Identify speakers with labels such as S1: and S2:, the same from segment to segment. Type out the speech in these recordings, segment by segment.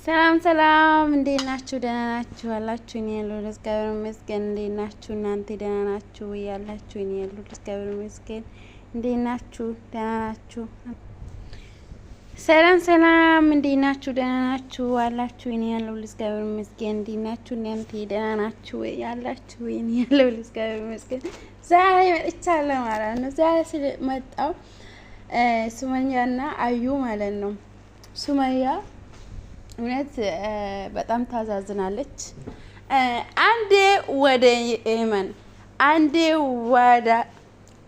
S1: ሰላም ሰላም፣ እንዴት ናችሁ? ደህና ናችሁ አላችሁ? እኔ ያለው እግዚአብሔር ይመስገን። እንዴት ናችሁ እናንተ? ደህና ናችሁ ያላችሁ? እኔ ያለው እግዚአብሔር ይመስገን። እንዴት ናችሁ? ደህና ናችሁ? ሰላም ሰላም፣ እንዴት ናችሁ? ደህና ናችሁ አላችሁ? እኔ ያለው እግዚአብሔር ይመስገን። እንዴት ናችሁ እናንተ? ደህና ናችሁ ያላችሁ? እኔ ያለው እግዚአብሔር ይመስገን። ዛሬ መጥቻለሁ ማለት ነው። ዛሬ ስለመጣው ሱመያና አዩ ማለት ነው። ሱመያ እውነት በጣም ታዛዝናለች። አንዴ ወደ የመን፣ አንዴ ወደ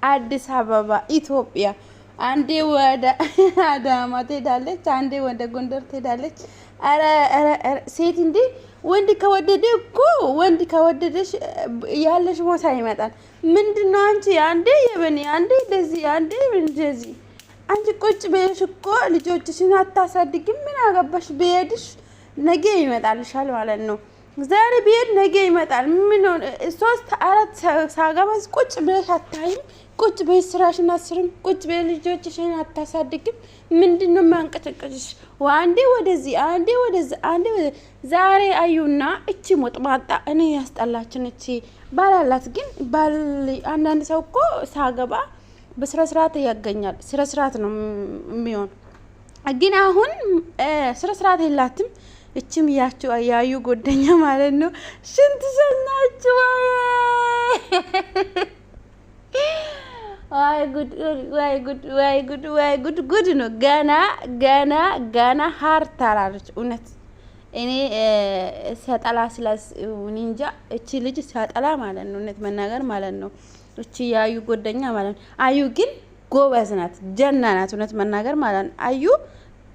S1: አዲስ አበባ ኢትዮጵያ፣ አንዴ ወደ አዳማ ትሄዳለች፣ አንዴ ወደ ጎንደር ትሄዳለች። አረ ሴት እንዴ! ወንድ ከወደደ እኮ ወንድ ከወደደሽ ያለሽ ቦታ ይመጣል። ምንድነው አንቺ አንዴ የበኔ፣ አንዴ እንደዚህ፣ አንዴ እንደዚህ። አንቺ ቁጭ በይሽ እኮ ልጆችሽን አታሳድግም። ምን አገባሽ? በሄድሽ ነገ ይመጣልሻል ማለት ነው። ዛሬ ብሄድ ነገ ይመጣል። ምን ሶስት አራት ሳገባስ ቁጭ በይሽ አታይም? ቁጭ በይሽ ስራሽን አስርም። ቁጭ በይሽ ልጆችሽን አታሳድግም። ምንድነው ማንቀጨቀጭሽ? አንዴ ወደዚህ፣ አንዴ ወደዚህ፣ አንዴ ወደዚህ። ዛሬ አዩና እቺ ሞጥማጣ እኔ ያስጠላችን እቺ ባላላት። ግን ባል አንዳንድ ሰው እኮ ሳገባ በስራ ስርዓት ያገኛል። ስራ ስርዓት ነው የሚሆን። ግን አሁን ስራ ስርዓት የላትም። እችም ያዩ ጎደኛ ማለት ነው። ሽንት ሰናችሁ? ዋይ ጉድ፣ ዋይ ጉድ፣ ዋይ ጉድ፣ ዋይ ጉድ! ጉድ ነው። ገና ሀር ታላለች። እውነት እኔ ሰጠላ ስላስ እንጃ። እቺ ልጅ ሰጠላ ማለት ነው። እውነት መናገር ማለት ነው። እቺ ያዩ ጎደኛ ማለት ነው። አዩ ግን ጎበዝ ናት፣ ጀና ናት። እውነት መናገር ማለት ነው። አዩ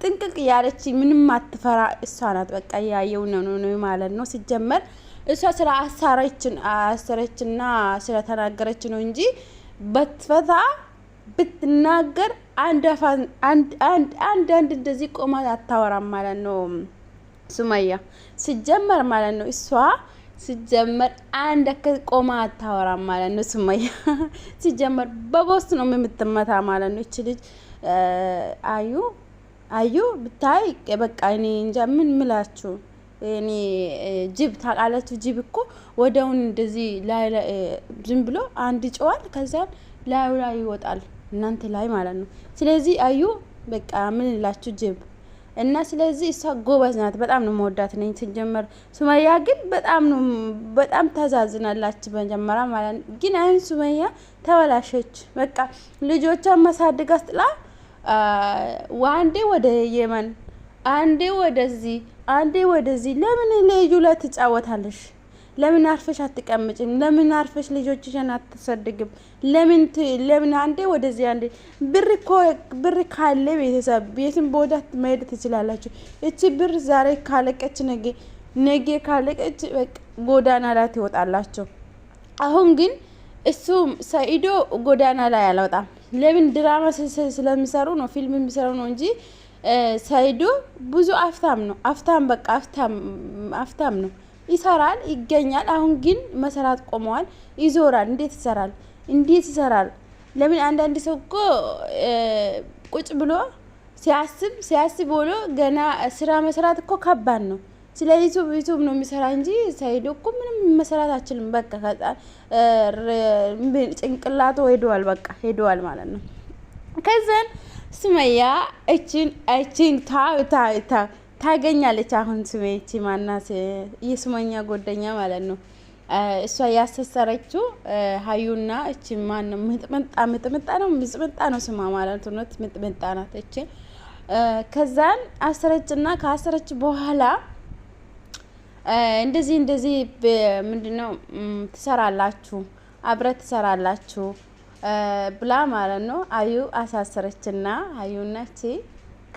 S1: ጥንቅቅ ያለች ምንም አትፈራ እሷ ናት። በቃ ያየው ነው ማለት ነው። ሲጀመር እሷ ስለ አሰረችና ስለ ተናገረች ነው እንጂ በትፈታ ብትናገር አንድ እንደዚህ ቆማ አታወራም ማለት ነው። ሱመያ ሲጀመር ማለት ነው። እሷ ሲጀመር አንድ ቆማ አታወራም ማለት ነው። ሱመያ ሲጀመር በቦስት ነው የምትመታ ማለት ነው። እቺ ልጅ አዩ ብታይ በቃ እኔ እንጃ ምን ምላችሁ። እኔ ጅብ ታውቃላችሁ? ጅብ እኮ ወደውን እንደዚህ ላይ ዝም ብሎ አንድ ጨዋል ከዛ ላይ ይወጣል እናንተ ላይ ማለት ነው። ስለዚህ አዩ በቃ ምን ላችሁ ጅብ እና ስለዚህ እሷ ጎበዝ ናት። በጣም ነው መወዳት ነኝ ሲጀመር። ሱመያ ግን በጣም ታዛዝናላችሁ መጀመሪያ ማለት ነው። ግን አሁን ሱመያ ተበላሸች። በቃ ልጆቿን ማሳደግ አስጥላ አንዴ ወደ የመን፣ አንዴ ወደዚህ፣ አንዴ ወደዚህ። ለምን ልጁ ላይ ትጫወታለሽ? ለምን አርፈሽ አትቀምጭም? ለምን አርፈሽ ልጆችሽን አትሰድግም? ለምን አንዴ ወደዚህ አንዴ? ብር ካለ ቤተሰብ ቤትን ቦዳ መሄድ ትችላላችሁ። እቺ ብር ዛሬ ካለቀች ነገ ካለቀች ጎዳና ላይ ትወጣላችሁ። አሁን ግን እሱ ሰኢዶ ጎዳና ላይ አልወጣም። ለምን ድራማ ስለሚሰሩ ነው፣ ፊልም የሚሰሩ ነው እንጂ ሰኢዶ ብዙ አፍታም ነው። በቃ አፍታም ነው። ይሰራል፣ ይገኛል። አሁን ግን መሰራት ቆመዋል። ይዞራል። እንዴት ይሰራል? ለምን አንዳንድ ሰው እኮ ቁጭ ብሎ ሲያስብ ብሎ ገና ስራ መስራት እኮ ከባድ ነው። ስለ ዩቱብ ነው የሚሰራ እንጂ ሰኢዶ እኮ ምንም መሰራት አይችልም። በቃ ጭንቅላቱ ሄደዋል ማለት ነው። ከዛን ሱመያ እችን ታገኛለች። አሁን ስሜቺ ማናት? የሱመኛ ጎደኛ ማለት ነው። እሷ ያሰሰረችው ሀዩና እቺ ማን ነው? ምጥምጣ ነው ስማ ማለት ነው። ምጥምጣ ናት እቺ። ከዛን አሰረችና ካሰረች በኋላ እንደዚህ ምንድነው ትሰራላችሁ፣ አብረት ትሰራላችሁ ብላ ማለት ነው። አዩ አሳሰረችና አዩና እቺ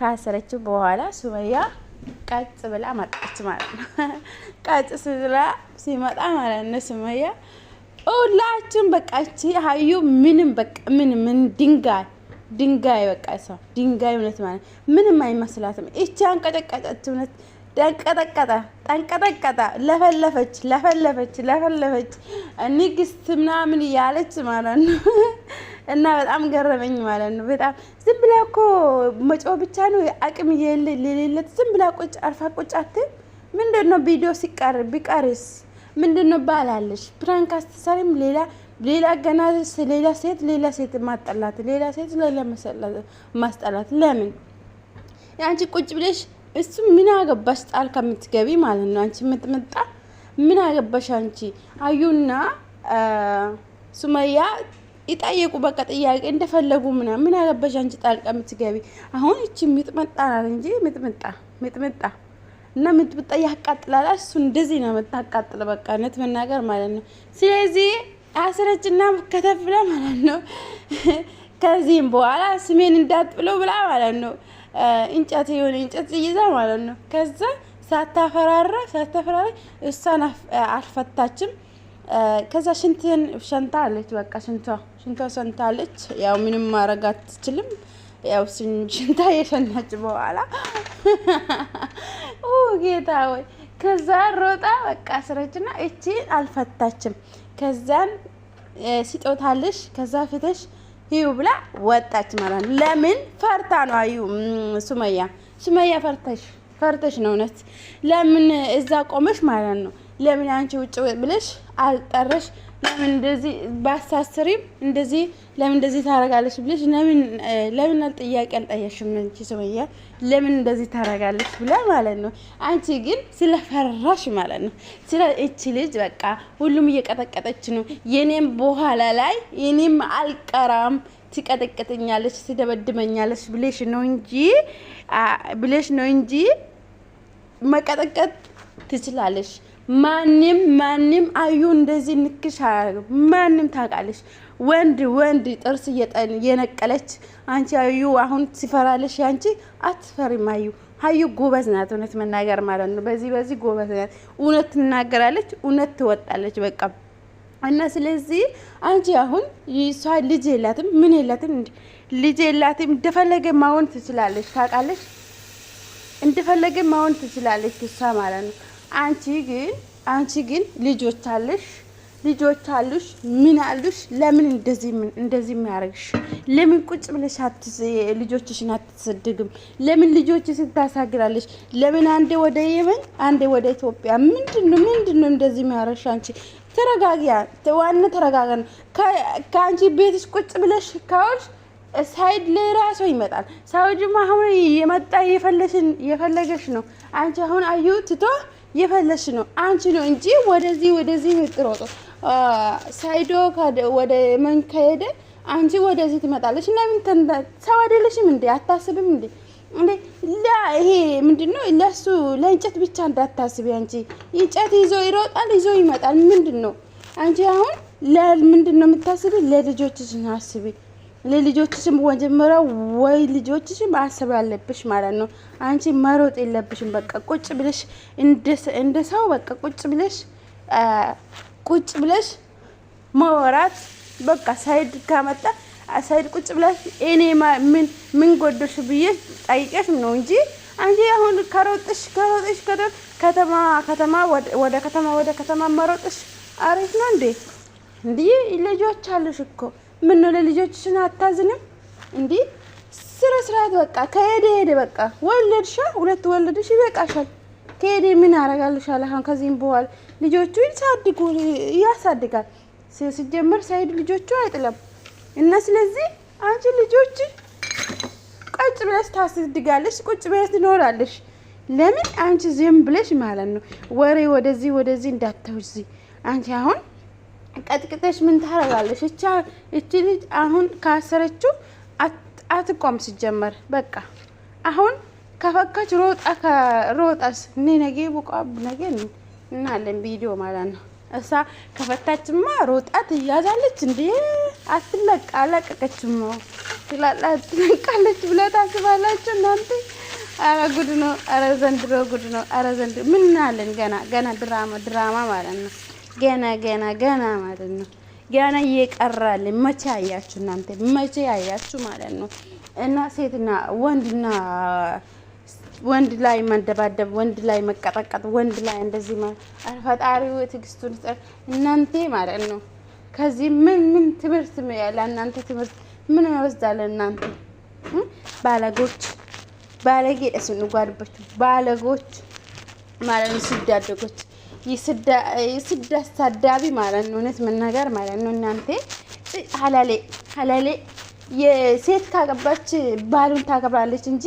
S1: ካሰረችው በኋላ ሱመያ ቀጥ ብላ መጣች ማለት ነው። ቀጥ ብላ ሲመጣ ማለት ነው ሱመያ ሁላችሁም በቃ እቺ ሀዩ ምንም በቃ ምን ድንጋይ በቃ ሰው ድንጋይ እውነት ማለት ምንም አይመስላትም። እቺ አንቀጠቀጠች እውነት ጠንቀጠቀጠ ለፈለፈች ንግስት ምናምን እያለች ማለት ነው። እና በጣም ገረመኝ ማለት ነው። በጣም ዝም ብላ እኮ መጮህ ብቻ ነው አቅም የሌለት ዝም ብላ ቁጭ አርፋ ቁጭ አትል። ምንድነው ቪዲዮ ቢቀርስ ምንድነው ባላለሽ ፕራንክ አስተሳሪም ሌላ ገና ሌላ ሴት ማጠላት ሌላ ሴት ማስጠላት ለምን አንቺ ቁጭ ብለሽ እሱ ምን አገባሽ ጣል ከምትገቢ ማለት ነው። አንቺ ምጥምጣ ምን አገባሽ አንቺ አዩና ሱመያ ይጠየቁ በቃ ጥያቄ እንደፈለጉ ምን አገባሽ አንቺ ጣል ከምትገቢ። አሁን እቺ ምጥምጣ ናት እንጂ ምጥምጣ እና ምጥምጣ ያቃጥላል። እሱ እንደዚህ ነው የምታቃጥል በቃ ነት መናገር ማለት ነው። ስለዚህ አስረጭና ከተፍላ ማለት ነው። ከዚህም በኋላ ስሜን እንዳትብለው ብላ ማለት ነው። እንጨት የሆነ እንጨት ይዛ ማለት ነው። ከዛ ሳታፈራራ እሷን አልፈታችም። ከዛ ሸንታ አለች በቃ ሽንቷ ሰንታለች። ያው ምንም ማድረግ አትችልም። ያው ሽንታ የሸናች በኋላ ጌታ ወይ ከዛ ሮጣ በቃ አስረችና እቺ አልፈታችም። ከዛን ሲጦታለሽ ከዛ ፍተሽ ይው ብላ ወጣች ማለት ነው። ለምን ፈርታ ነው አዩ ሱመያ ፈርተሽ ነው እውነት። ለምን እዛ ቆመሽ ማለት ነው። ለምን አንቺ ውጭ ብለሽ አልጠረሽ? ለምን እንደዚህ ባሳስሪም እንደዚህ ለምን እንደዚህ ታረጋለሽ ብለሽ ለምን ጥያቄ አልጠየሽም? እንጂ ሱመያ ለምን እንደዚህ ታረጋለሽ ብላ ማለት ነው። አንቺ ግን ስለፈራሽ ማለት ነው። ስለ እቺ ልጅ በቃ ሁሉም እየቀጠቀጠች ነው። የኔም በኋላ ላይ የኔም አልቀራም ትቀጠቅጠኛለች ትደበድመኛለች ብለሽ ነው እንጂ መቀጠቀጥ ትችላለሽ። ማንም አዩ እንደዚህ ንክሽ አያደርግም። ማንም ታውቃለሽ። ወንድ ጥርስ እየነቀለች አንቺ አዩ አሁን ሲፈራለሽ አንቺ አትፈሪም። አዩ ጎበዝ ናት እውነት መናገር ማለት ነው። በዚህ ጎበዝ ናት። እውነት ትናገራለች፣ እውነት ትወጣለች በቃ። እና ስለዚህ አንቺ አሁን እሷ ልጅ የላትም ምን የላትም ልጅ የላትም። እንደፈለገ ማሆን ትችላለች ታውቃለች። እንደፈለገ ማሆን ትችላለች እሷ ማለት ነው። አንቺ ግን ልጆች አሉሽ ምን አሉሽ? ለምን እንደዚህ የሚያደርግሽ? ለምን ቁጭ ብለሽ ልጆችሽን አትሰድግም? ለምን ልጆችሽን ታሳግራለሽ? ለምን አንዴ ወደ የመን አንዴ ወደ ኢትዮጵያ? ምንድነው እንደዚህ የሚያደርግሽ? አንቺ ተረጋጊያ፣ ዋና ተረጋጋ ነው። ከአንቺ ቤትሽ ቁጭ ብለሽ ካውልሽ ሳይድ ለራሱ ይመጣል። ሳውዲማ አሁን የመጣ የፈለገሽ ነው። አንቺ አሁን አዩ ትቶ የፈለሽ ነው አንቺ ነው እንጂ ወደዚህ ምጥሮጦ ሳይዶ ወደ መን ከሄደ አንቺ ወደዚህ ትመጣለሽ። ለምን ሰው አይደለሽም እንዴ? አታስብም እንዴ? ይሄ ምንድነው? ለሱ ለእንጨት ብቻ እንዳታስቢ። አንቺ እንጨት ይዞ ይሮጣል ይዞ ይመጣል። ምንድነው አንቺ አሁን ለምንድነው የምታስቢ? ለልጆችሽ አስቢ። ለልጆችሽም ወጀመራ ወይ ልጆችሽም ማሰብ ያለብሽ ማለት ነው። አንቺ መሮጥ የለብሽም። በቃ ቁጭ ብለሽ እንደ ሰው በቃ ቁጭ ብለሽ ማወራት በቃ ሳይድ ካመጣ ሳይድ ቁጭ ብለሽ እኔ ምን ጎደሽ ብዬ ጠይቀሽ ነው እንጂ አንቺ አሁን ከሮጥሽ ከተማ ወደ ከተማ መሮጥሽ አሪፍ ነው እንዴ? ልጆች አሉሽ እኮ ምን ነው ለልጆችሽን አታዝንም እንዴ? ስርዓት በቃ ከሄደ በቃ ወለድሽ፣ ሁለት ወለድሽ ይበቃሻል። ከሄደ ምን አረጋልሻል? አሁን ከዚህም በኋላ ልጆቹ ያሳድጋል። ሲጀምር ሳይድ ልጆቹ አይጥለም እና ስለዚህ አንቺ ልጆች ቁጭ ብለሽ ታስድጋለሽ፣ ቁጭ ብለሽ ትኖራለሽ። ለምን አንቺ ዝም ብለሽ ማለት ነው ወሬ ወደዚህ እንዳታውዚ። አንቺ አሁን ቀጥቅጠሽ ምን ታረጋለሽ? እቺ ልጅ አሁን ካሰረችው አትቆም ሲጀመር በቃ አሁን ከፈካች ሮጣስ ነገ ቡቃብ ነገ እናለን ቪዲዮ ማለት ነው። እሳ ከፈታችማ ሮጣ ትያዛለች እንዴ? አለቀቀችም ነው ትለቃለች ብላ ታስባላችሁ እናንተ? አረ ጉድ ነው። አረ ዘንድሮ ጉድ ነው። አረ ዘንድሮ ምን እናለን? ገና ድራማ ማለት ነው። ገና ማለት ነው። ገና እየቀራል። መቼ አያችሁ እናንተ? መቼ አያችሁ ማለት ነው። እና ሴትና ወንድ ላይ መደባደብ፣ ወንድ ላይ መቀጠቀጥ፣ ወንድ ላይ እንደዚህ ፈጣሪው ትዕግስቱን እናንተ ማለት ነው። ከዚህ ምን ትምህርት ለእናንተ ትምህርት ምን ይወስዳል? እናንተ ባለጎች ባለጌ ደስንጓድባችሁ ባለጎች ማለት ነው። ሲዳደጎች ይስዳ አሳዳቢ ማለት ነው። እውነት መናገር ማለት ነው። እናንተ ሀላሌ የሴት ካገባች ባሉን ታከብራለች እንጂ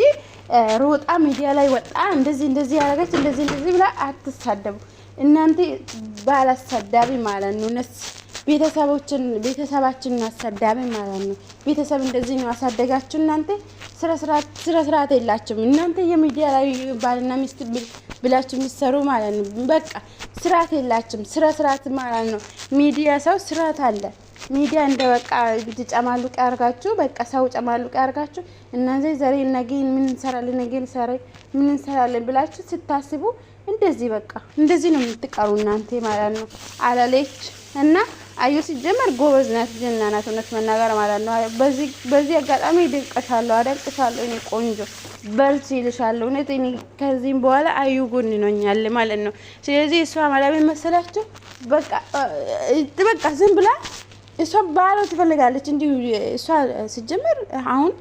S1: ሮጣ ሚዲያ ላይ ወጣ እንደዚህ ያደረገች እንደዚህ ብላ አትሳደቡ። እናንተ ባል አሳዳቢ ማለት ነው። እነሱ ቤተሰባችን አሳዳቢ ማለት ነው። ቤተሰብ እንደዚህ ነው አሳደጋችሁ። እናንተ ስራ ስርዓት የላችሁም። እናንተ የሚዲያ ላይ ባልና ሚስት ብላችሁ የሚሰሩ ማለት ነው። በቃ ስርዓት የላችሁም። ስርዓት ማለት ነው። ሚዲያ ሰው ስርዓት አለ። ሚዲያ እንደ በቃ ጨማሉቅ ያርጋችሁ። በቃ ሰው ጨማሉቅ ያርጋችሁ። እናንተ ዛሬ ነገ ምን እንሰራለን ምን እንሰራለን ብላችሁ ስታስቡ እንደዚህ በቃ እንደዚህ ነው የምትቀሩ እናንተ ማለት ነው። አላለች እና አዩ ሲጀመር ጎበዝ ናት፣ ጀና ናት። እውነት መናገር ማለት ነው። በዚህ አጋጣሚ አደንቅሻለሁ። እኔ ቆንጆ በርቺ ይልሻለሁ። እውነት እኔ ከዚህም በኋላ አዩ ጎን ነኛል ማለት ነው። ስለዚህ እሷ ማለት መሰላችሁ በቃ ዝም ብላ እሷ ባሏ ትፈልጋለች እንጂ እሷ ሲጀመር አሁን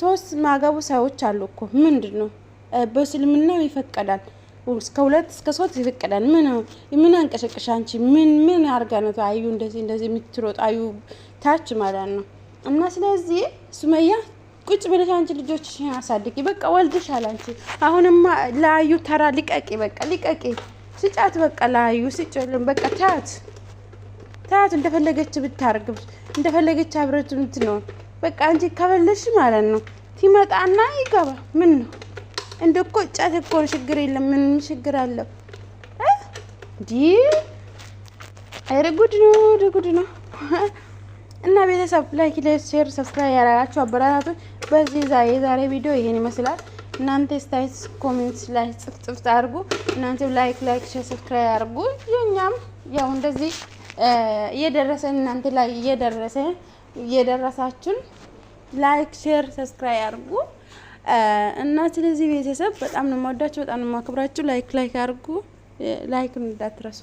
S1: ሶስት ማገቡ ሰዎች አሉ እኮ ምንድን ነው በእስልምናው ይፈቀዳል። እስከ 2 እስከ 3 ይፈቀዳል። ምን አንቀሸቅሽ አንቺ ምን አርጋ ነው አዩ እንደዚህ የምትሮጥ አዩ ታች ማለት ነው። እና ስለዚህ ሱመያ ቁጭ ብለሽ አንቺ ልጆችሽን አሳድጊ። በቃ ወልድሻል አንቺ። አሁንማ ለአዩ ተራ ልቀቂ፣ በቃ ልቀቂ፣ ስጫት፣ በቃ ለአዩ ስጭልን፣ በቃ ታያት እንደፈለገች ብታርግብ እንደፈለገች አብረቱ ነው። በቃ አንቺ ከበለሽ ማለት ነው ትመጣና ይገባ ምን ነው እንደኮ ጫት እኮ ችግር የለም። ምን ችግር አለው? ጉድ ነው። እና ቤተሰብ ላይክ ሼር ሰብስክራይብ ያደረጋችሁ አበረታቱ። በዚህ የዛሬ ቪዲዮ ይሄን ይመስላል። እናንተ ስታይስ ኮሜንት ላይ ጽፍጽፍ አድርጉ። እናንተ ላይክ ሼር ሰብስክራይብ አድርጉ። የኛም ያው እንደዚህ እየደረሰን እናንተ ላይ እየደረሳችሁን ላይክ ሼር ሰብስክራይብ አድርጉ። እና ስለዚህ ቤተሰብ በጣም ነው የምወዳችሁ፣ በጣም ነው የማከብራችሁ። ላይክ አድርጉ። ላይክ እንዳትረሱ።